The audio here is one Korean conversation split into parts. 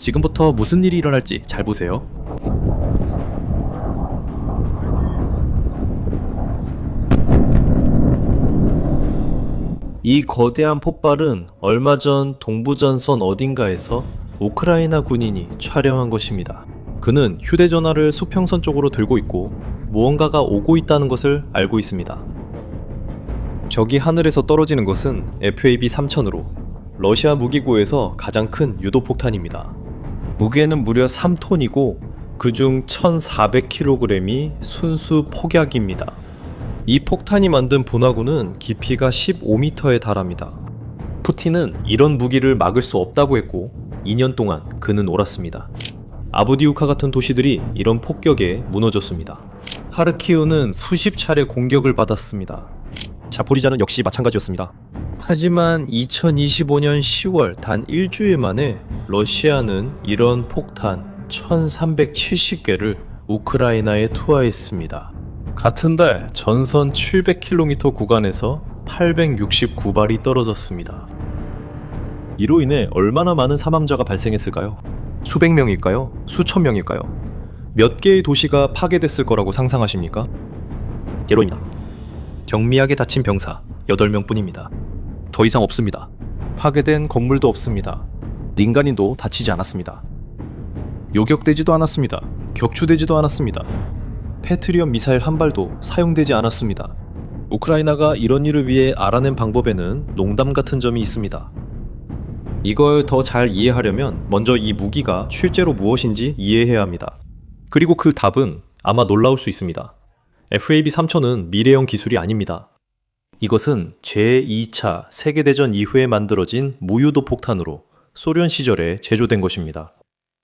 지금부터 무슨 일이 일어날지 잘 보세요. 이 거대한 폭발은 얼마 전 동부전선 어딘가에서 우크라이나 군인이 촬영한 것입니다. 그는 휴대전화를 수평선 쪽으로 들고 있고 무언가가 오고 있다는 것을 알고 있습니다. 저기 하늘에서 떨어지는 것은 FAB-3000으로 러시아 무기고에서 가장 큰 유도폭탄입니다. 무게는 무려 3톤이고 그중 1400kg이 순수 폭약입니다. 이 폭탄이 만든 분화구는 깊이가 15m에 달합니다. 푸틴은 이런 무기를 막을 수 없다고 했고 2년 동안 그는 옳았습니다. 아부디우카 같은 도시들이 이런 폭격에 무너졌습니다. 하르키우는 수십 차례 공격을 받았습니다. 자포리자는 역시 마찬가지였습니다. 하지만 2025년 10월 단 일주일 만에 러시아는 이런 폭탄 1370개를 우크라이나에 투하했습니다. 같은 달 전선 700km 구간에서 869발이 떨어졌습니다. 이로 인해 얼마나 많은 사망자가 발생했을까요? 수백 명일까요? 수천 명일까요? 몇 개의 도시가 파괴됐을 거라고 상상하십니까? 제로입니다. 경미하게 다친 병사 8명 뿐입니다. 더 이상 없습니다. 파괴된 건물도 없습니다. 민간인도 다치지 않았습니다. 요격되지도 않았습니다. 격추되지도 않았습니다. 패트리엇 미사일 한 발도 사용되지 않았습니다. 우크라이나가 이런 일을 위해 알아낸 방법에는 농담 같은 점이 있습니다. 이걸 더 잘 이해하려면 먼저 이 무기가 실제로 무엇인지 이해해야 합니다. 그리고 그 답은 아마 놀라울 수 있습니다. FAB-3000은 미래형 기술이 아닙니다. 이것은 제2차 세계대전 이후에 만들어진 무유도 폭탄으로 소련 시절에 제조된 것입니다.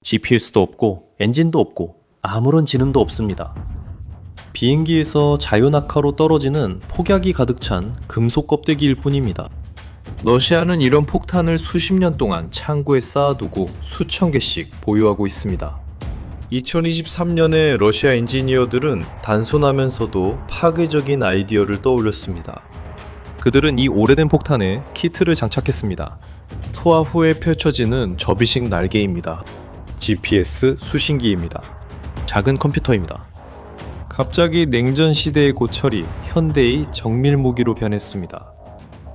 GPS도 없고 엔진도 없고 아무런 지능도 없습니다. 비행기에서 자유낙하로 떨어지는 폭약이 가득 찬 금속 껍데기일 뿐입니다. 러시아는 이런 폭탄을 수십 년 동안 창고에 쌓아두고 수천 개씩 보유하고 있습니다. 2023년에 러시아 엔지니어들은 단순하면서도 파괴적인 아이디어를 떠올렸습니다. 그들은 이 오래된 폭탄에 키트를 장착했습니다. 투하 후에 펼쳐지는 접이식 날개입니다. GPS 수신기입니다. 작은 컴퓨터입니다. 갑자기 냉전 시대의 고철이 현대의 정밀 무기로 변했습니다.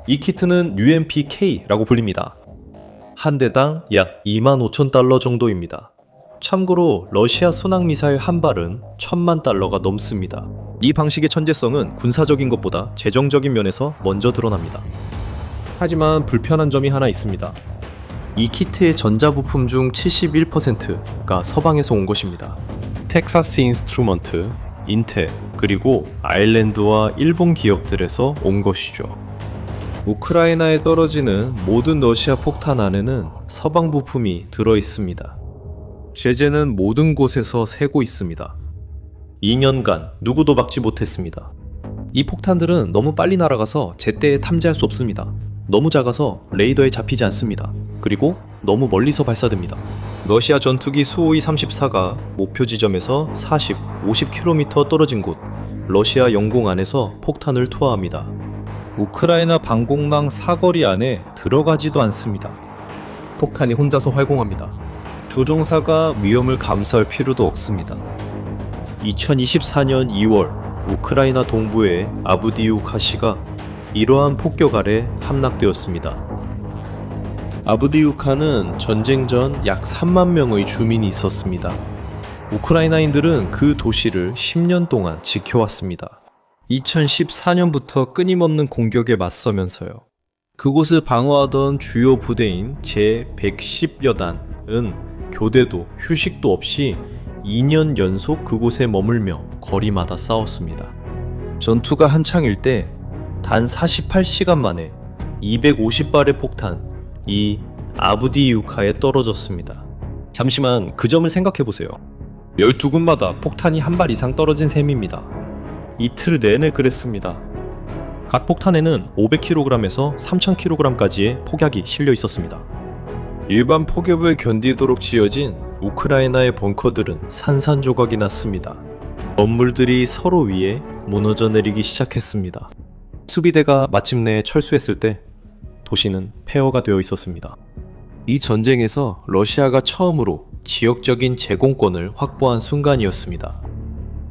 이 키트는 UMPK라고 불립니다. 한 대당 약 25,000달러 정도입니다. 참고로 러시아 순항미사일 한 발은 1,000만 달러가 넘습니다. 이 방식의 천재성은 군사적인 것보다 재정적인 면에서 먼저 드러납니다. 하지만 불편한 점이 하나 있습니다. 이 키트의 전자부품 중 71%가 서방에서 온 것입니다. 텍사스 인스트루먼트, 인텔, 그리고 아일랜드와 일본 기업들에서 온 것이죠. 우크라이나에 떨어지는 모든 러시아 폭탄 안에는 서방 부품이 들어 있습니다. 제재는 모든 곳에서 새고 있습니다. 2년간 누구도 막지 못했습니다. 이 폭탄들은 너무 빨리 날아가서 제때에 탐지할 수 없습니다. 너무 작아서 레이더에 잡히지 않습니다. 그리고 너무 멀리서 발사됩니다. 러시아 전투기 수호이 34가 목표 지점에서 40, 50km 떨어진 곳 러시아 영공 안에서 폭탄을 투하합니다. 우크라이나 방공망 사거리 안에 들어가지도 않습니다. 폭탄이 혼자서 활공합니다. 조종사가 위험을 감수할 필요도 없습니다. 2024년 2월 우크라이나 동부의 아부디우카시가 이러한 폭격 아래 함락되었습니다. 아부디우카는 전쟁 전 약 3만 명의 주민이 있었습니다. 우크라이나인들은 그 도시를 10년 동안 지켜왔습니다. 2014년부터 끊임없는 공격에 맞서면서요. 그곳을 방어하던 주요 부대인 제110여단은 교대도 휴식도 없이 2년 연속 그곳에 머물며 거리마다 싸웠습니다. 전투가 한창일 때 단 48시간 만에 250발의 폭탄이 아부디우카에 떨어졌습니다. 잠시만 그 점을 생각해보세요. 12군마다 폭탄이 한 발 이상 떨어진 셈입니다. 이틀 내내 그랬습니다. 각 폭탄에는 500kg에서 3000kg까지의 폭약이 실려 있었습니다. 일반 폭격을 견디도록 지어진 우크라이나의 벙커들은 산산조각이 났습니다. 건물들이 서로 위에 무너져 내리기 시작했습니다. 수비대가 마침내 철수했을 때 도시는 폐허가 되어 있었습니다. 이 전쟁에서 러시아가 처음으로 지역적인 제공권을 확보한 순간이었습니다.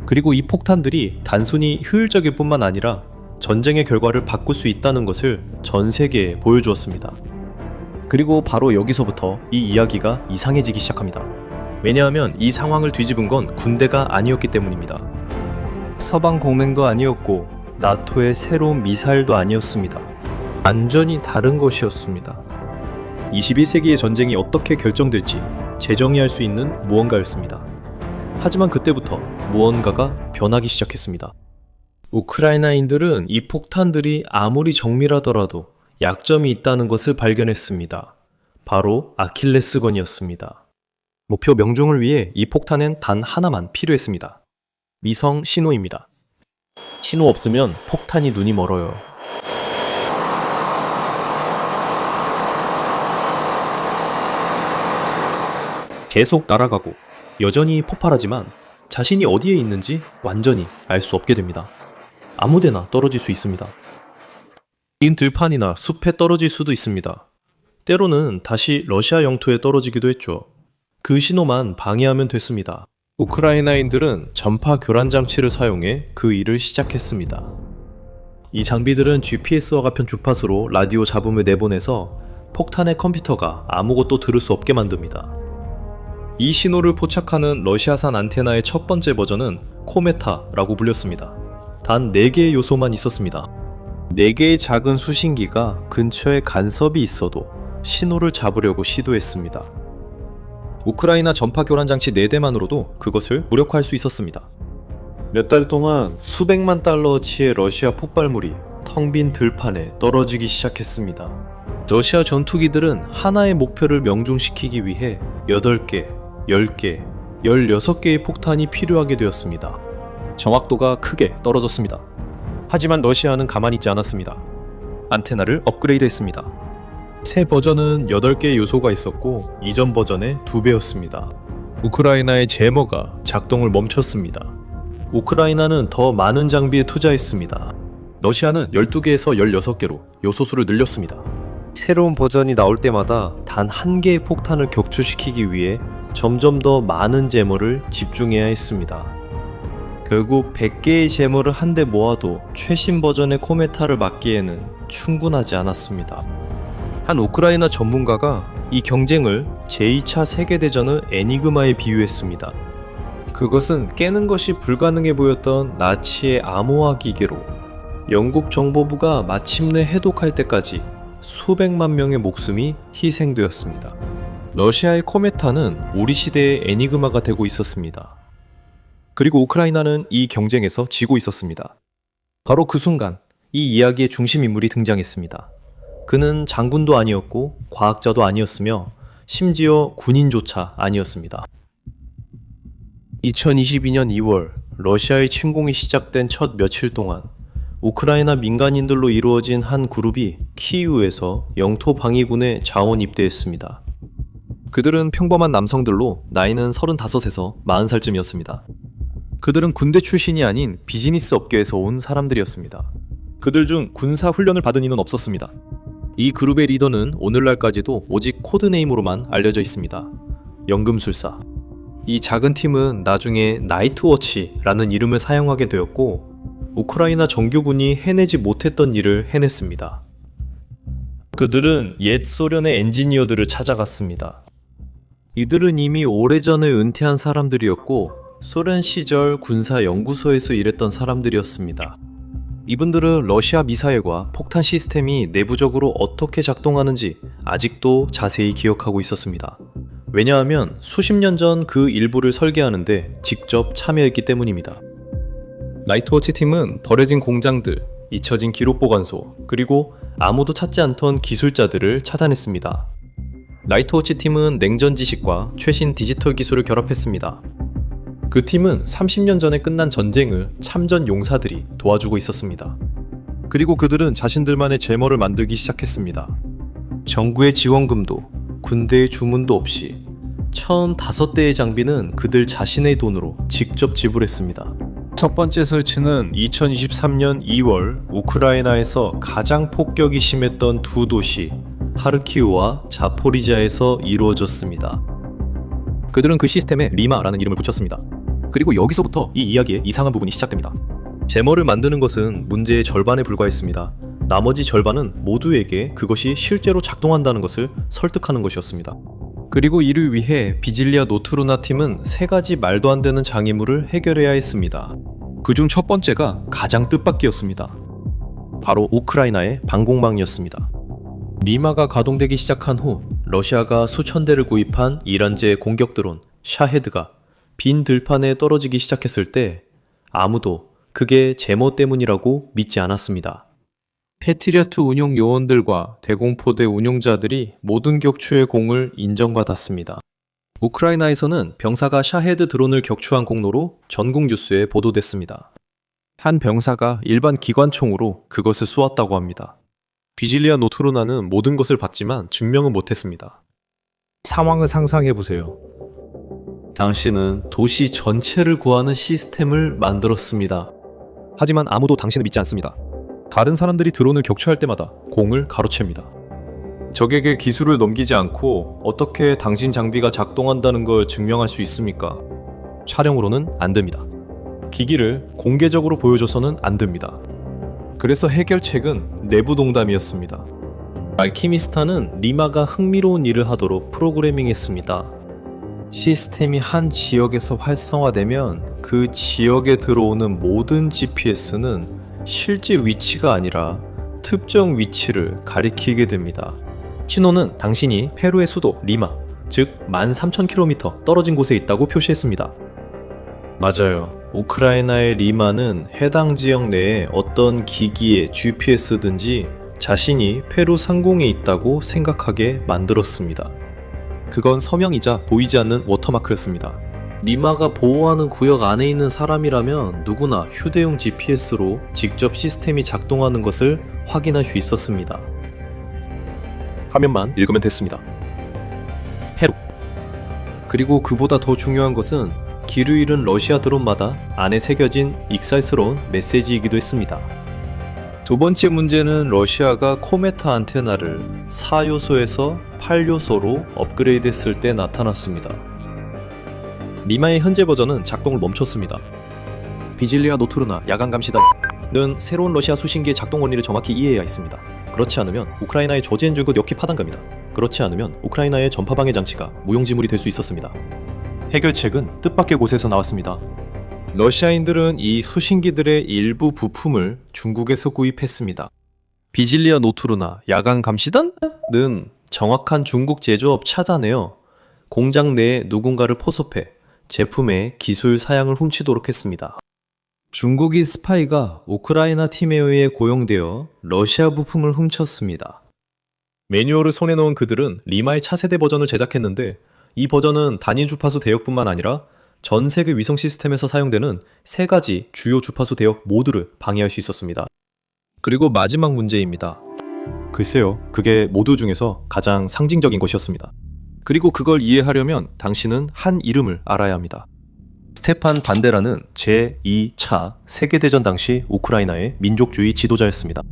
그리고 이 폭탄들이 단순히 효율적일 뿐만 아니라 전쟁의 결과를 바꿀 수 있다는 것을 전 세계에 보여주었습니다. 그리고 바로 여기서부터 이 이야기가 이상해지기 시작합니다. 왜냐하면 이 상황을 뒤집은 건 군대가 아니었기 때문입니다. 서방 동맹도 아니었고 나토의 새로운 미사일도 아니었습니다. 완전히 다른 것이었습니다. 21세기의 전쟁이 어떻게 결정될지 재정의할 수 있는 무언가였습니다. 하지만 그때부터 무언가가 변하기 시작했습니다. 우크라이나인들은 이 폭탄들이 아무리 정밀하더라도 약점이 있다는 것을 발견했습니다. 바로 아킬레스건이었습니다. 목표 명중을 위해 이 폭탄엔 단 하나만 필요했습니다. 위성 신호입니다. 신호 없으면 폭탄이 눈이 멀어요. 계속 날아가고 여전히 폭발하지만 자신이 어디에 있는지 완전히 알 수 없게 됩니다. 아무데나 떨어질 수 있습니다. 긴 들판이나 숲에 떨어질 수도 있습니다. 때로는 다시 러시아 영토에 떨어지기도 했죠. 그 신호만 방해하면 됐습니다. 우크라이나인들은 전파 교란 장치를 사용해 그 일을 시작했습니다. 이 장비들은 GPS와 같은 주파수로 라디오 잡음을 내보내서 폭탄의 컴퓨터가 아무것도 들을 수 없게 만듭니다. 이 신호를 포착하는 러시아산 안테나의 첫 번째 버전은 코메타라고 불렸습니다. 단 4개의 요소만 있었습니다. 4개의 작은 수신기가 근처에 간섭이 있어도 신호를 잡으려고 시도했습니다. 우크라이나 전파 교란 장치 4대만으로도 그것을 무력화할 수 있었습니다. 몇 달 동안 수백만 달러어치의 러시아 폭발물이 텅 빈 들판에 떨어지기 시작했습니다. 러시아 전투기들은 하나의 목표를 명중시키기 위해 8개, 10개, 16개의 폭탄이 필요하게 되었습니다. 정확도가 크게 떨어졌습니다. 하지만 러시아는 가만히 있지 않았습니다. 안테나를 업그레이드했습니다. 새 버전은 8개의 요소가 있었고 이전 버전의 2배였습니다. 우크라이나의 제머가 작동을 멈췄습니다. 우크라이나는 더 많은 장비에 투자했습니다. 러시아는 12개에서 16개로 요소수를 늘렸습니다. 새로운 버전이 나올 때마다 단 한 개의 폭탄을 격추시키기 위해 점점 더 많은 제머를 집중해야 했습니다. 결국 100개의 제머를 한데 모아도 최신 버전의 코메타를 막기에는 충분하지 않았습니다. 한 우크라이나 전문가가 이 경쟁을 제2차 세계대전의 애니그마에 비유했습니다. 그것은 깨는 것이 불가능해 보였던 나치의 암호화 기계로 영국 정보부가 마침내 해독할 때까지 수백만 명의 목숨이 희생되었습니다. 러시아의 코메타는 우리 시대의 애니그마가 되고 있었습니다. 그리고 우크라이나는 이 경쟁에서 지고 있었습니다. 바로 그 순간 이 이야기의 중심 인물이 등장했습니다. 그는 장군도 아니었고 과학자도 아니었으며 심지어 군인조차 아니었습니다. 2022년 2월 러시아의 침공이 시작된 첫 며칠 동안 우크라이나 민간인들로 이루어진 한 그룹이 키이우에서 영토 방위군에 자원 입대했습니다. 그들은 평범한 남성들로 나이는 35에서 40살쯤이었습니다. 그들은 군대 출신이 아닌 비즈니스 업계에서 온 사람들이었습니다. 그들 중 군사 훈련을 받은 이는 없었습니다. 이 그룹의 리더는 오늘날까지도 오직 코드네임으로만 알려져 있습니다. 연금술사. 이 작은 팀은 나중에 나이트워치라는 이름을 사용하게 되었고 우크라이나 정규군이 해내지 못했던 일을 해냈습니다. 그들은 옛 소련의 엔지니어들을 찾아갔습니다. 이들은 이미 오래전에 은퇴한 사람들이었고 소련 시절 군사연구소에서 일했던 사람들이었습니다. 이분들은 러시아 미사일과 폭탄 시스템이 내부적으로 어떻게 작동하는지 아직도 자세히 기억하고 있었습니다. 왜냐하면 수십 년 전 그 일부를 설계하는데 직접 참여했기 때문입니다. 나이트워치 팀은 버려진 공장들, 잊혀진 기록보관소, 그리고 아무도 찾지 않던 기술자들을 찾아냈습니다. 나이트워치 팀은 냉전 지식과 최신 디지털 기술을 결합했습니다. 그 팀은 30년 전에 끝난 전쟁을 참전 용사들이 도와주고 있었습니다. 그리고 그들은 자신들만의 제머를 만들기 시작했습니다. 정부의 지원금도 군대의 주문도 없이 1,005대의 장비는 그들 자신의 돈으로 직접 지불했습니다. 첫 번째 설치는 2023년 2월 우크라이나에서 가장 폭격이 심했던 두 도시 하르키우와 자포리지아에서 이루어졌습니다. 그들은 그 시스템에 리마라는 이름을 붙였습니다. 그리고 여기서부터 이 이야기의 이상한 부분이 시작됩니다. 제머를 만드는 것은 문제의 절반에 불과했습니다. 나머지 절반은 모두에게 그것이 실제로 작동한다는 것을 설득하는 것이었습니다. 그리고 이를 위해 비질리아 노트루나 팀은 세 가지 말도 안 되는 장애물을 해결해야 했습니다. 그중 첫 번째가 가장 뜻밖이었습니다. 바로 우크라이나의 방공망이었습니다. 리마가 가동되기 시작한 후 러시아가 수천 대를 구입한 이란제 공격 드론 샤헤드가 빈 들판에 떨어지기 시작했을 때 아무도 그게 제모 때문이라고 믿지 않았습니다. 패트리어트 운용 요원들과 대공포대 운용자들이 모든 격추의 공을 인정받았습니다. 우크라이나에서는 병사가 샤헤드 드론을 격추한 공로로 전국 뉴스에 보도됐습니다. 한 병사가 일반 기관총으로 그것을 쏘았다고 합니다. 비질리아 노트루나는 모든 것을 봤지만 증명은 못했습니다. 상황을 상상해보세요. 당신은 도시 전체를 구하는 시스템을 만들었습니다. 하지만 아무도 당신을 믿지 않습니다. 다른 사람들이 드론을 격추할 때마다 공을 가로챕니다. 적에게 기술을 넘기지 않고 어떻게 당신 장비가 작동한다는 걸 증명할 수 있습니까? 촬영으로는 안 됩니다. 기기를 공개적으로 보여줘서는 안 됩니다. 그래서 해결책은 내부 농담이었습니다. 알키미스타는 리마가 흥미로운 일을 하도록 프로그래밍했습니다. 시스템이 한 지역에서 활성화되면 그 지역에 들어오는 모든 GPS는 실제 위치가 아니라 특정 위치를 가리키게 됩니다. 신호는 당신이 페루의 수도 리마, 즉 13,000km 떨어진 곳에 있다고 표시했습니다. 맞아요. 우크라이나의 리마는 해당 지역 내에 어떤 기기의 GPS든지 자신이 페루 상공에 있다고 생각하게 만들었습니다. 그건 서명이자 보이지 않는 워터마크였습니다. 리마가 보호하는 구역 안에 있는 사람이라면 누구나 휴대용 GPS로 직접 시스템이 작동하는 것을 확인할 수 있었습니다. 화면만 읽으면 됐습니다. 페루. 그리고 그보다 더 중요한 것은 길을 잃은 러시아 드론마다 안에 새겨진 익살스러운 메시지이기도 했습니다. 두 번째 문제는 러시아가 코메타 안테나를 4요소에서 8요소로 업그레이드했을 때 나타났습니다. 리마의 현재 버전은 작동을 멈췄습니다. 비질리아 노트루나 야간 감시단은 새로운 러시아 수신기의 작동 원리를 정확히 이해해야 했습니다. 그렇지 않으면 우크라이나의 저지엔 중급 역기 파단갑니다. 그렇지 않으면 우크라이나의 전파 방해 장치가 무용지물이 될 수 있었습니다. 해결책은 뜻밖의 곳에서 나왔습니다. 러시아인들은 이 수신기들의 일부 부품을 중국에서 구입했습니다. 비질리아 노트루나 야간 감시단은 정확한 중국 제조업 찾아내어 공장 내에 누군가를 포섭해 제품의 기술 사양을 훔치도록 했습니다. 중국인 스파이가 우크라이나 팀에 의해 고용되어 러시아 부품을 훔쳤습니다. 매뉴얼을 손에 넣은 그들은 리마의 차세대 버전을 제작했는데 이 버전은 단일 주파수 대역뿐만 아니라 전 세계 위성 시스템에서 사용되는 세 가지 주요 주파수 대역 모두를 방해할 수 있었습니다. 그리고 마지막 문제입니다. 글쎄요, 그게 모두 중에서 가장 상징적인 것이었습니다. 그리고 그걸 이해하려면 당신은 한 이름을 알아야 합니다. 스테판 반데라는 제2차 세계대전 당시 우크라이나의 민족주의 지도자였습니다.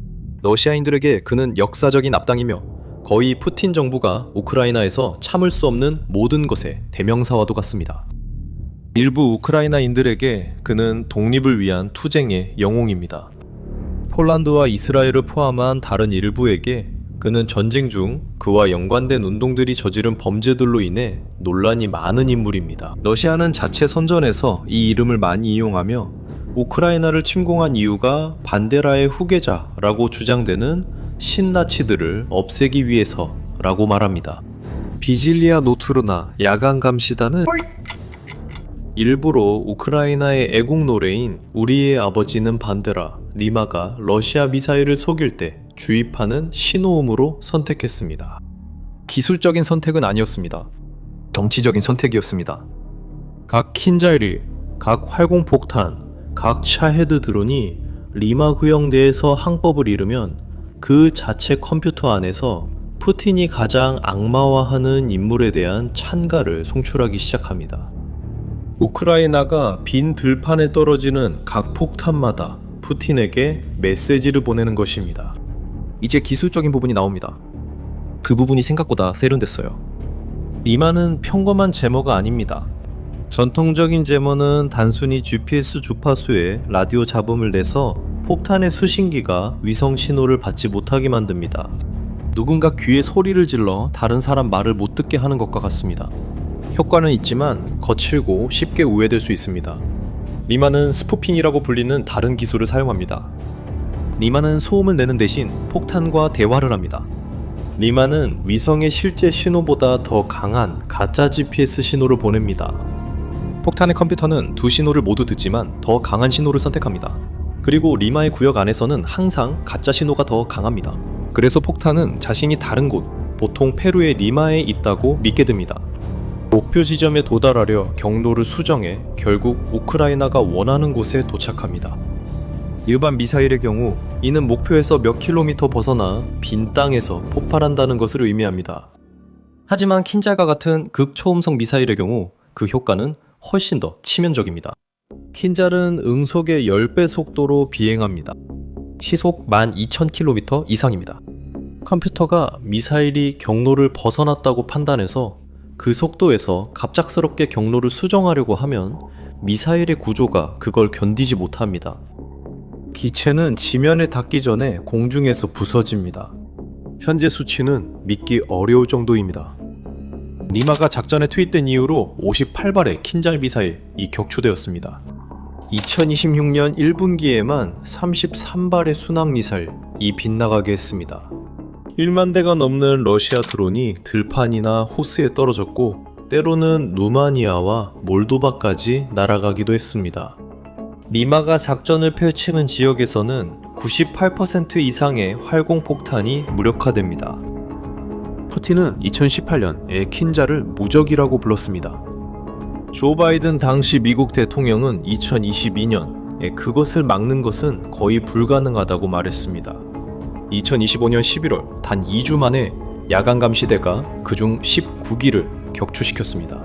러시아인들에게 그는 역사적인 앞당이며 거의 푸틴 정부가 우크라이나에서 참을 수 없는 모든 것의 대명사와도 같습니다. 일부 우크라이나인들에게 그는 독립을 위한 투쟁의 영웅입니다. 폴란드와 이스라엘을 포함한 다른 일부에게 그는 전쟁 중 그와 연관된 운동들이 저지른 범죄들로 인해 논란이 많은 인물입니다. 러시아는 자체 선전에서 이 이름을 많이 이용하며 우크라이나를 침공한 이유가 반데라의 후계자라고 주장되는 신나치들을 없애기 위해서라고 말합니다. 비질리아 노트루나 야간 감시단은 일부러 우크라이나의 애국 노래인 우리의 아버지는 반데라, 리마가 러시아 미사일을 속일 때 주입하는 신호음으로 선택했습니다. 기술적인 선택은 아니었습니다. 정치적인 선택이었습니다. 각 킨자일이, 각 활공폭탄, 각 샤헤드 드론이 리마 구역 내에서 항법을 잃으면 그 자체 컴퓨터 안에서 푸틴이 가장 악마화하는 인물에 대한 찬가를 송출하기 시작합니다. 우크라이나가 빈 들판에 떨어지는 각 폭탄마다 푸틴에게 메시지를 보내는 것입니다. 이제 기술적인 부분이 나옵니다. 그 부분이 생각보다 세련됐어요. 리마는 평범한 제머가 아닙니다. 전통적인 제머는 단순히 GPS 주파수에 라디오 잡음을 내서 폭탄의 수신기가 위성 신호를 받지 못하게 만듭니다. 누군가 귀에 소리를 질러 다른 사람 말을 못 듣게 하는 것과 같습니다. 효과는 있지만 거칠고 쉽게 우회될 수 있습니다. 리마는 스푸핑이라고 불리는 다른 기술을 사용합니다. 리마는 소음을 내는 대신 폭탄과 대화를 합니다. 리마는 위성의 실제 신호보다 더 강한 가짜 GPS 신호를 보냅니다. 폭탄의 컴퓨터는 두 신호를 모두 듣지만 더 강한 신호를 선택합니다. 그리고 리마의 구역 안에서는 항상 가짜 신호가 더 강합니다. 그래서 폭탄은 자신이 다른 곳, 보통 페루의 리마에 있다고 믿게 됩니다. 목표 지점에 도달하려 경로를 수정해 결국 우크라이나가 원하는 곳에 도착합니다. 일반 미사일의 경우 이는 목표에서 몇 킬로미터 벗어나 빈 땅에서 폭발한다는 것을 의미합니다. 하지만 킨잘과 같은 극초음속 미사일의 경우 그 효과는 훨씬 더 치명적입니다. 킨잘은 응속의 10배 속도로 비행합니다. 시속 12,000km 이상입니다. 컴퓨터가 미사일이 경로를 벗어났다고 판단해서 그 속도에서 갑작스럽게 경로를 수정하려고 하면 미사일의 구조가 그걸 견디지 못합니다. 기체는 지면에 닿기 전에 공중에서 부서집니다. 현재 수치는 믿기 어려울 정도입니다. 리마가 작전에 투입된 이후로 58발의 킨잘 미사일이 격추되었습니다. 2026년 1분기에만 33발의 순항 미사일이 빗나가게 했습니다. 1만 대가 넘는 러시아 드론이 들판이나 호스에 떨어졌고 때로는 루마니아와 몰도바까지 날아가기도 했습니다. 리마가 작전을 펼치는 지역에서는 98% 이상의 활공폭탄이 무력화됩니다. 푸틴은 2018년에 킨잘을 무적이라고 불렀습니다. 조 바이든 당시 미국 대통령은 2022년에 그것을 막는 것은 거의 불가능하다고 말했습니다. 2025년 11월 단 2주 만에 야간 감시대가 그중 19기를 격추시켰습니다.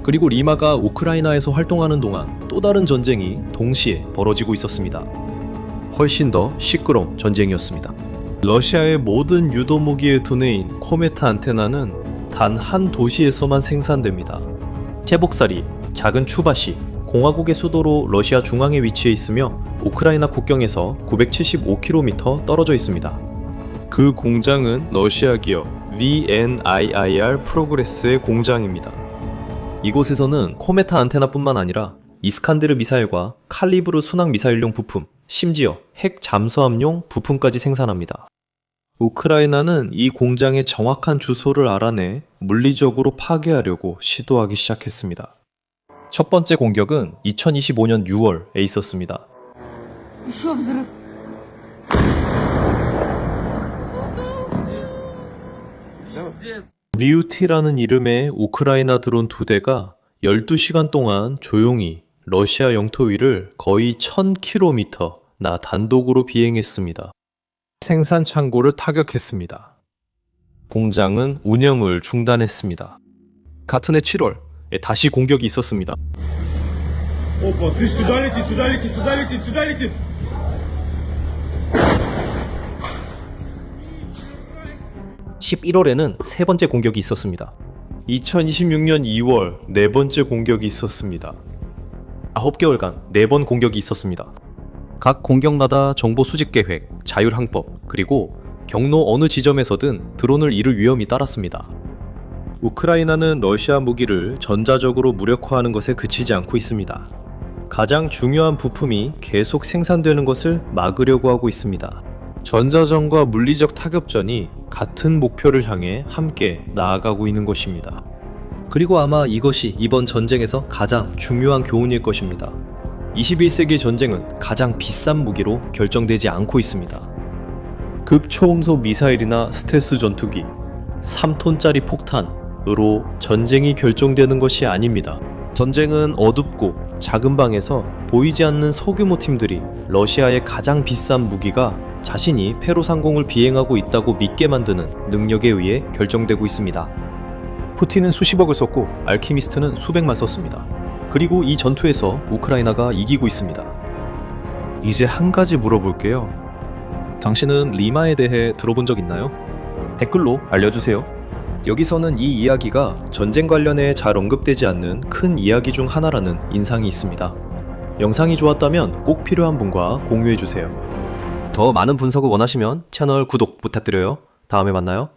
그리고 리마가 우크라이나에서 활동하는 동안 또 다른 전쟁이 동시에 벌어지고 있었습니다. 훨씬 더 시끄러운 전쟁이었습니다. 러시아의 모든 유도 무기의 두뇌인 코메타 안테나는 단 한 도시에서만 생산됩니다. 체복사리, 작은 추바시, 공화국의 수도로 러시아 중앙에 위치해 있으며 우크라이나 국경에서 975km 떨어져 있습니다. 그 공장은 러시아 기업 VNIIR 프로그레스의 공장입니다. 이곳에서는 코메타 안테나뿐만 아니라 이스칸데르 미사일과 칼리브르 순항 미사일용 부품, 심지어 핵 잠수함용 부품까지 생산합니다. 우크라이나는 이 공장의 정확한 주소를 알아내 물리적으로 파괴하려고 시도하기 시작했습니다. 첫 번째 공격은 2025년 6월에 있었습니다. 리우티라는 이름의 우크라이나 드론 2대가 12시간 동안 조용히 러시아 영토 위를 거의 1000km 나 단독으로 비행했습니다. 생산 창고를 타격했습니다. 공장은 운영을 중단했습니다. 같은 해 7월에 다시 공격이 있었습니다. Опа, ты сюда летит, сюда летит, сюда летит, сюда летит. 11월에는 세 번째 공격이 있었습니다. 2026년 2월 네 번째 공격이 있었습니다. 9개월간 4번 공격이 있었습니다. 각 공격마다 정보 수집 계획, 자율항법, 그리고 경로 어느 지점에서든 드론을 잃을 위험이 따랐습니다. 우크라이나는 러시아 무기를 전자적으로 무력화하는 것에 그치지 않고 있습니다. 가장 중요한 부품이 계속 생산되는 것을 막으려고 하고 있습니다. 전자전과 물리적 타격전이 같은 목표를 향해 함께 나아가고 있는 것입니다. 그리고 아마 이것이 이번 전쟁에서 가장 중요한 교훈일 것입니다. 21세기의 전쟁은 가장 비싼 무기로 결정되지 않고 있습니다. 극초음속 미사일이나 스텔스 전투기, 3톤짜리 폭탄으로 전쟁이 결정되는 것이 아닙니다. 전쟁은 어둡고 작은 방에서 보이지 않는 소규모 팀들이 러시아의 가장 비싼 무기가 자신이 페루 상공을 비행하고 있다고 믿게 만드는 능력에 의해 결정되고 있습니다. 푸틴은 수십억을 썼고 알키미스트는 수백만 썼습니다. 그리고 이 전투에서 우크라이나가 이기고 있습니다. 이제 한 가지 물어볼게요. 당신은 리마에 대해 들어본 적 있나요? 댓글로 알려주세요. 여기서는 이 이야기가 전쟁 관련해 잘 언급되지 않는 큰 이야기 중 하나라는 인상이 있습니다. 영상이 좋았다면 꼭 필요한 분과 공유해주세요. 더 많은 분석을 원하시면 채널 구독 부탁드려요. 다음에 만나요.